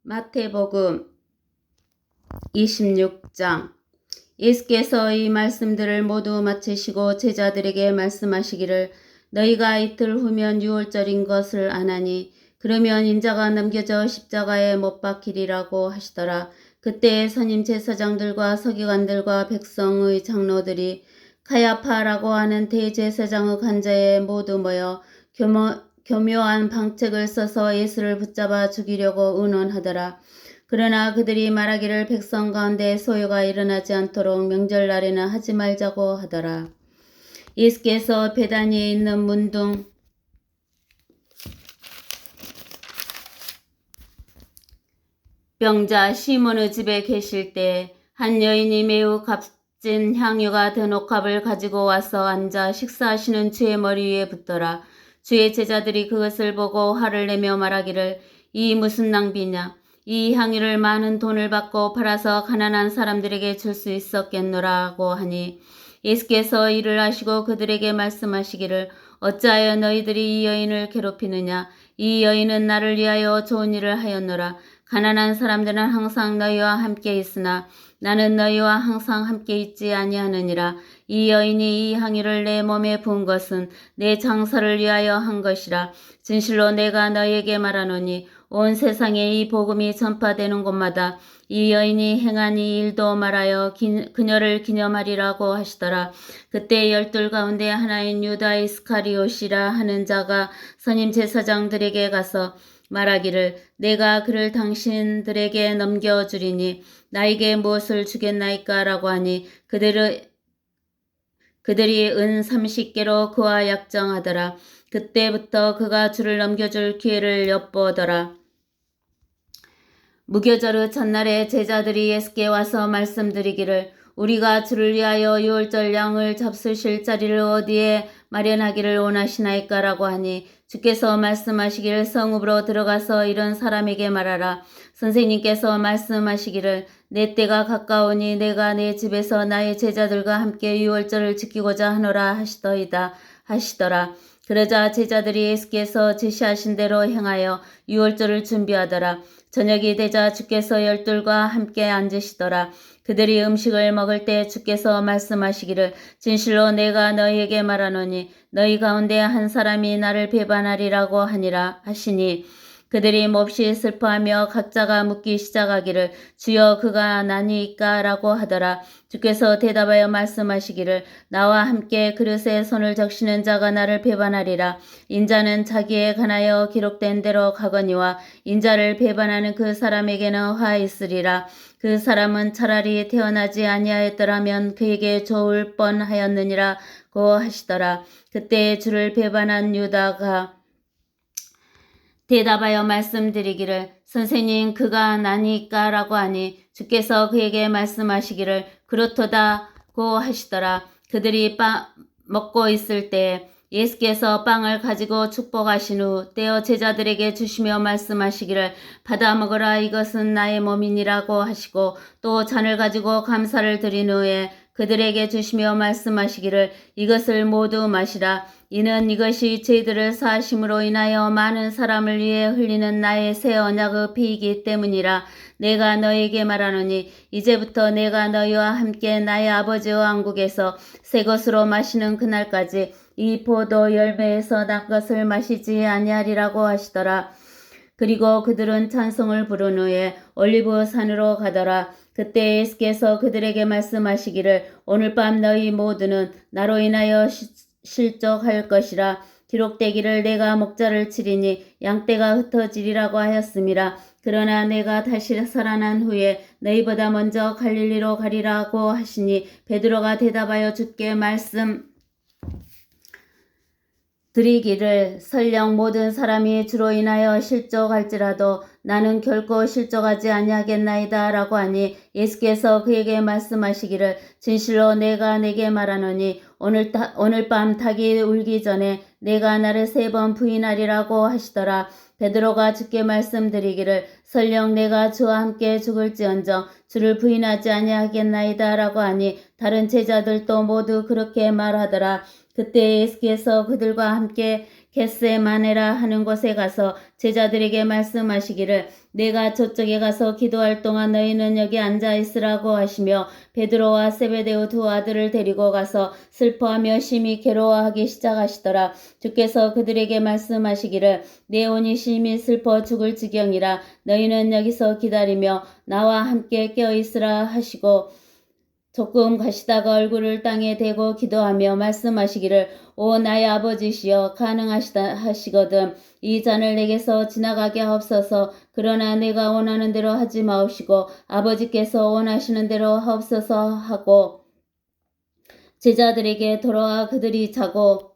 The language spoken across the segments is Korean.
마태복음 26장. 예수께서 이 말씀들을 모두 마치시고 제자들에게 말씀하시기를 너희가 이틀 후면 유월절인 것을 아나니 그러면 인자가 넘겨져 십자가에 못 박히리라고 하시더라. 그때 선임 제사장들과 서기관들과 백성의 장로들이 가야파라고 하는 대제사장의 관자에 모두 모여 교묘한 방책을 써서 예수를 붙잡아 죽이려고 의논하더라. 그러나 그들이 말하기를 백성 가운데 소요가 일어나지 않도록 명절날에는 하지 말자고 하더라. 예수께서 베다니에 있는 문둥 병자 시몬의 집에 계실 때 한 여인이 매우 값진 향유가 든 옥합을 가지고 와서 앉아 식사하시는 주의 머리 위에 붓더라. 주의 제자들이 그것을 보고 화를 내며 말하기를 이 무슨 낭비냐. 이 향유를 많은 돈을 받고 팔아서 가난한 사람들에게 줄 수 있었겠노라고 하니 예수께서 이를 아시고 그들에게 말씀하시기를 어찌하여 너희들이 이 여인을 괴롭히느냐. 이 여인은 나를 위하여 좋은 일을 하였노라. 가난한 사람들은 항상 너희와 함께 있으나 나는 너희와 항상 함께 있지 아니하느니라. 이 여인이 이 향유를 내 몸에 부은 것은 내 장사를 위하여 한 것이라. 진실로 내가 너희에게 말하노니 온 세상에 이 복음이 전파되는 곳마다 이 여인이 행한 이 일도 말하여 그녀를 기념하리라고 하시더라. 그때 12 가운데 하나인 유다 이스카리옷이라 하는 자가 선임 제사장들에게 가서 말하기를 내가 그를 당신들에게 넘겨주리니 나에게 무엇을 주겠나이까 라고 하니 그들이 은 30개로 그와 약정하더라. 그때부터 그가 주를 넘겨줄 기회를 엿보더라. 무교절의 첫날에 제자들이 예수께 와서 말씀드리기를 우리가 주를 위하여 유월절 양을 잡수실 자리를 어디에 마련하기를 원하시나이까 라고 하니 주께서 말씀하시기를 성읍으로 들어가서 이런 사람에게 말하라. 선생님께서 말씀하시기를 내 때가 가까우니 내가 내 집에서 나의 제자들과 함께 유월절을 지키고자 하노라 하시더라. 그러자 제자들이 예수께서 지시하신 대로 행하여 유월절을 준비하더라. 저녁이 되자 주께서 12과 함께 앉으시더라. 그들이 음식을 먹을 때 주께서 말씀하시기를 진실로 내가 너희에게 말하노니 너희 가운데 한 사람이 나를 배반하리라고 하니라 하시니 그들이 몹시 슬퍼하며 각자가 묻기 시작하기를 주여 그가 나니까 라고 하더라. 주께서 대답하여 말씀하시기를 나와 함께 그릇에 손을 적시는 자가 나를 배반하리라. 인자는 자기에 관하여 기록된 대로 가거니와 인자를 배반하는 그 사람에게는 화 있으리라. 그 사람은 차라리 태어나지 아니하였더라면 그에게 좋을 뻔하였느니라고 하시더라. 그때 주를 배반한 유다가 대답하여 말씀드리기를 선생님 그가 나니까 라고 하니 주께서 그에게 말씀하시기를 그렇도다고 하시더라. 그들이 먹고 있을 때 예수께서 빵을 가지고 축복하신 후 떼어 제자들에게 주시며 말씀하시기를 받아 먹으라 이것은 나의 몸이니라고 하시고 또 잔을 가지고 감사를 드린 후에 그들에게 주시며 말씀하시기를 이것을 모두 마시라. 이는 이것이 죄들을 사하심으로 인하여 많은 사람을 위해 흘리는 나의 새 언약의 피이기 때문이라. 내가 너에게 말하노니 이제부터 내가 너희와 함께 나의 아버지의 왕국에서 새 것으로 마시는 그날까지 이 포도 열매에서 난 것을 마시지 아니하리라고 하시더라. 그리고 그들은 찬송을 부른 후에 올리브 산으로 가더라. 그때 예수께서 그들에게 말씀하시기를 오늘 밤 너희 모두는 나로 인하여 실족할 것이라. 기록되기를 내가 목자를 치리니 양떼가 흩어지리라고 하였음이라. 그러나 내가 다시 살아난 후에 너희보다 먼저 갈릴리로 가리라고 하시니 베드로가 대답하여 주께 말씀 드리기를 설령 모든 사람이 주로 인하여 실족할지라도 나는 결코 실족하지 아니하겠나이다 라고 하니 예수께서 그에게 말씀하시기를 진실로 내가 내게 말하노니 오늘 밤 닭이 울기 전에 내가 나를 3번 부인하리라고 하시더라. 베드로가 주께 말씀드리기를 설령 내가 주와 함께 죽을지언정 주를 부인하지 아니하겠나이다 라고 하니 다른 제자들도 모두 그렇게 말하더라. 그때 예수께서 그들과 함께 겟세마네라 하는 곳에 가서 제자들에게 말씀하시기를 내가 저쪽에 가서 기도할 동안 너희는 여기 앉아 있으라고 하시며 베드로와 세베데오 두 아들을 데리고 가서 슬퍼하며 심히 괴로워하기 시작하시더라. 주께서 그들에게 말씀하시기를 내 혼이 심히 슬퍼 죽을 지경이라 너희는 여기서 기다리며 나와 함께 깨어 있으라 하시고 조금 가시다가 얼굴을 땅에 대고 기도하며 말씀하시기를 오 나의 아버지시여 가능하시다 하시거든 이 잔을 내게서 지나가게 하옵소서. 그러나 내가 원하는 대로 하지 마옵시고 아버지께서 원하시는 대로 하옵소서 하고 제자들에게 돌아와 그들이 자고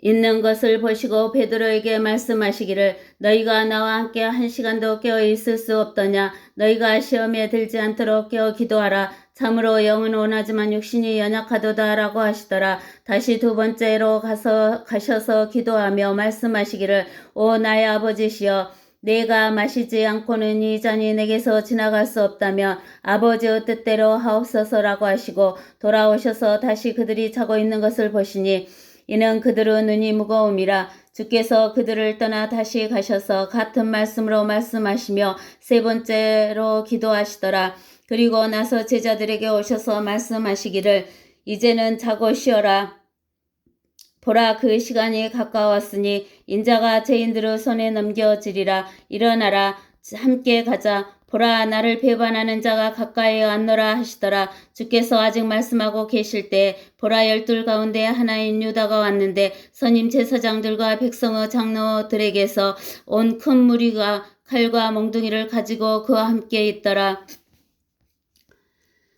있는 것을 보시고 베드로에게 말씀하시기를 너희가 나와 함께 1시간도 깨어 있을 수 없더냐. 너희가 시험에 들지 않도록 깨어 기도하라. 참으로 영은 원하지만 육신이 연약하도다 라고 하시더라. 다시 두 번째로 가셔서 기도하며 말씀하시기를 오 나의 아버지시여 내가 마시지 않고는 이 잔이 내게서 지나갈 수 없다며 아버지의 뜻대로 하옵소서라고 하시고 돌아오셔서 다시 그들이 자고 있는 것을 보시니 이는 그들의 눈이 무거움이라. 주께서 그들을 떠나 다시 가셔서 같은 말씀으로 말씀하시며 세 번째로 기도하시더라. 그리고 나서 제자들에게 오셔서 말씀하시기를 이제는 자고 쉬어라. 보라 그 시간이 가까웠으니 인자가 죄인들의 손에 넘겨지리라. 일어나라 함께 가자. 보라 나를 배반하는 자가 가까이 왔노라 하시더라. 주께서 아직 말씀하고 계실 때 보라 12 가운데 하나인 유다가 왔는데 선임 제사장들과 백성의 장로들에게서 온 큰 무리가 칼과 몽둥이를 가지고 그와 함께 있더라.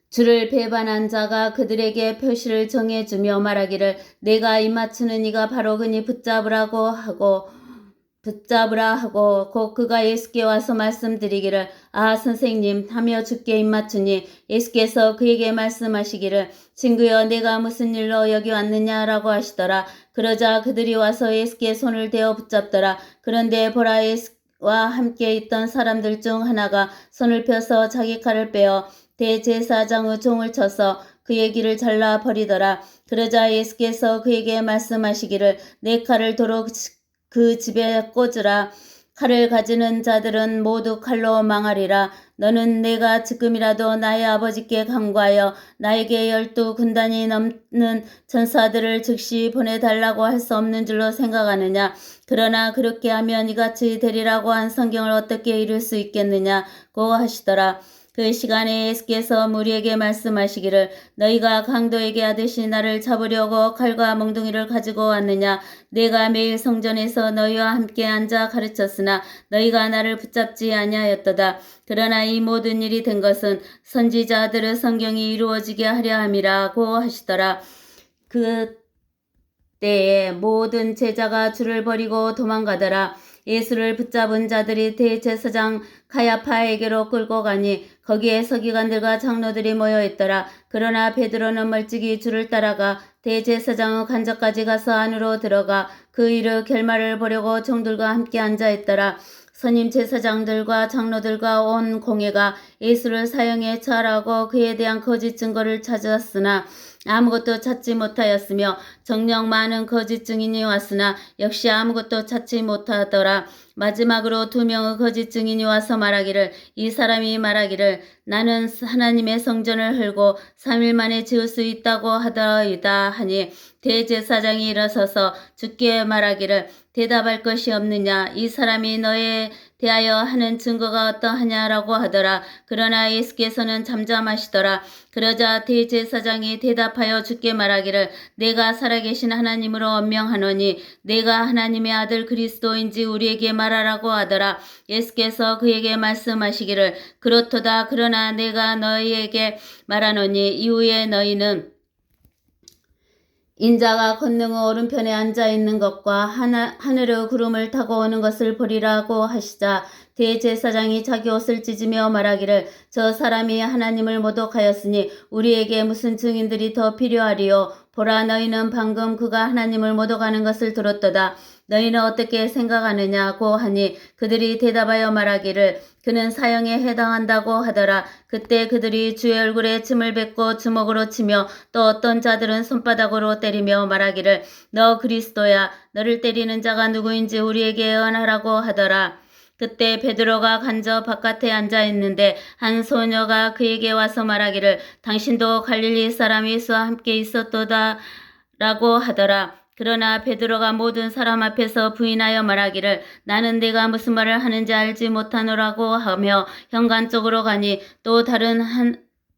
주를 배반한 자가 그들에게 표시를 정해주며 말하기를 내가 입맞추는 이가 바로 그니 붙잡으라 하고 곧 그가 예수께 와서 말씀드리기를 아 선생님 하며 주께 입맞추니 예수께서 그에게 말씀하시기를 친구여 내가 무슨 일로 여기 왔느냐라고 하시더라. 그러자 그들이 와서 예수께 손을 대어 붙잡더라. 그런데 보라 예수와 함께 있던 사람들 중 하나가 손을 펴서 자기 칼을 빼어 대제사장의 종을 쳐서 그의 귀를 잘라 버리더라. 그러자 예수께서 그에게 말씀하시기를 내 칼을 도로 그 집에 꽂으라. 칼을 가지는 자들은 모두 칼로 망하리라. 너는 내가 지금이라도 나의 아버지께 간구하여 나에게 12 군단이 넘는 전사들을 즉시 보내달라고 할 수 없는 줄로 생각하느냐. 그러나 그렇게 하면 이같이 되리라고 한 성경을 어떻게 이룰 수 있겠느냐고 하시더라. 그 시간에 예수께서 무리에게 말씀하시기를 너희가 강도에게 하듯이 나를 잡으려고 칼과 몽둥이를 가지고 왔느냐. 내가 매일 성전에서 너희와 함께 앉아 가르쳤으나 너희가 나를 붙잡지 아니하였도다. 그러나 이 모든 일이 된 것은 선지자들의 성경이 이루어지게 하려 함이라고 하시더라. 그때에 모든 제자가 주를 버리고 도망가더라. 예수를 붙잡은 자들이 대제사장 가야파에게로 끌고 가니 거기에 서기관들과 장로들이 모여 있더라. 그러나 베드로는 멀찍이 주를 따라가 대제사장의 간접까지 가서 안으로 들어가 그 일의 결말을 보려고 종들과 함께 앉아 있더라. 선임 제사장들과 장로들과 온 공회가 예수를 사형에 처하라고 그에 대한 거짓 증거를 찾았으나 아무것도 찾지 못하였으며 정녕 많은 거짓 증인이 왔으나 역시 아무것도 찾지 못하더라. 마지막으로 2명의 거짓 증인이 와서 말하기를 이 사람이 말하기를 나는 하나님의 성전을 헐고 3일 만에 지을 수 있다고 하더이다 하니 대제사장이 일어서서 주께 말하기를 대답할 것이 없느냐. 이 사람이 너에 대하여 하는 증거가 어떠하냐라고 하더라. 그러나 예수께서는 잠잠하시더라. 그러자 대제사장이 대답하여 주께 말하기를 내가 살아계신 하나님으로 언명하노니 내가 하나님의 아들 그리스도인지 우리에게 말하라고 하더라. 예수께서 그에게 말씀하시기를 그렇도다. 그러나 내가 너희에게 말하노니 이후에 너희는 인자가 권능의 오른편에 앉아있는 것과 하늘의 구름을 타고 오는 것을 보리라고 하시자 대제사장이 자기 옷을 찢으며 말하기를 저 사람이 하나님을 모독하였으니 우리에게 무슨 증인들이 더 필요하리요. 보라 너희는 방금 그가 하나님을 모독하는 것을 들었도다. 너희는 어떻게 생각하느냐고 하니 그들이 대답하여 말하기를 그는 사형에 해당한다고 하더라. 그때 그들이 주의 얼굴에 침을 뱉고 주먹으로 치며 또 어떤 자들은 손바닥으로 때리며 말하기를 너 그리스도야. 너를 때리는 자가 누구인지 우리에게 예언하라고 하더라. 그때 베드로가 간접 바깥에 앉아 있는데 한 소녀가 그에게 와서 말하기를 당신도 갈릴리 사람 예수와 함께 있었도다 라고 하더라. 그러나 베드로가 모든 사람 앞에서 부인하여 말하기를 나는 네가 무슨 말을 하는지 알지 못하노라고 하며 현관 쪽으로 가니 또 다른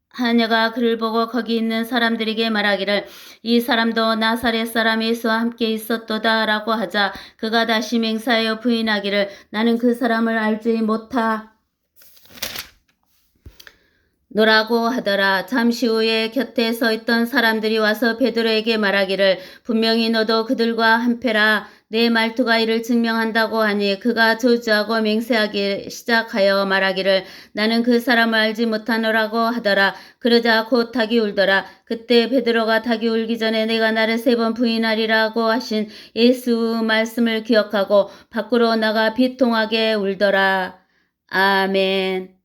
하녀가 그를 보고 거기 있는 사람들에게 말하기를 이 사람도 나사렛 사람 예수와 함께 있었도다 라고 하자 그가 다시 맹세하여 부인하기를 나는 그 사람을 알지 못하 노라고 하더라. 잠시 후에 곁에 서 있던 사람들이 와서 베드로에게 말하기를 분명히 너도 그들과 한패라. 내 말투가 이를 증명한다고 하니 그가 저주하고 맹세하기 시작하여 말하기를 나는 그 사람을 알지 못하노라고 하더라. 그러자 곧 닭이 울더라. 그때 베드로가 닭이 울기 전에 내가 나를 3번 부인하리라고 하신 예수 말씀을 기억하고 밖으로 나가 비통하게 울더라. 아멘.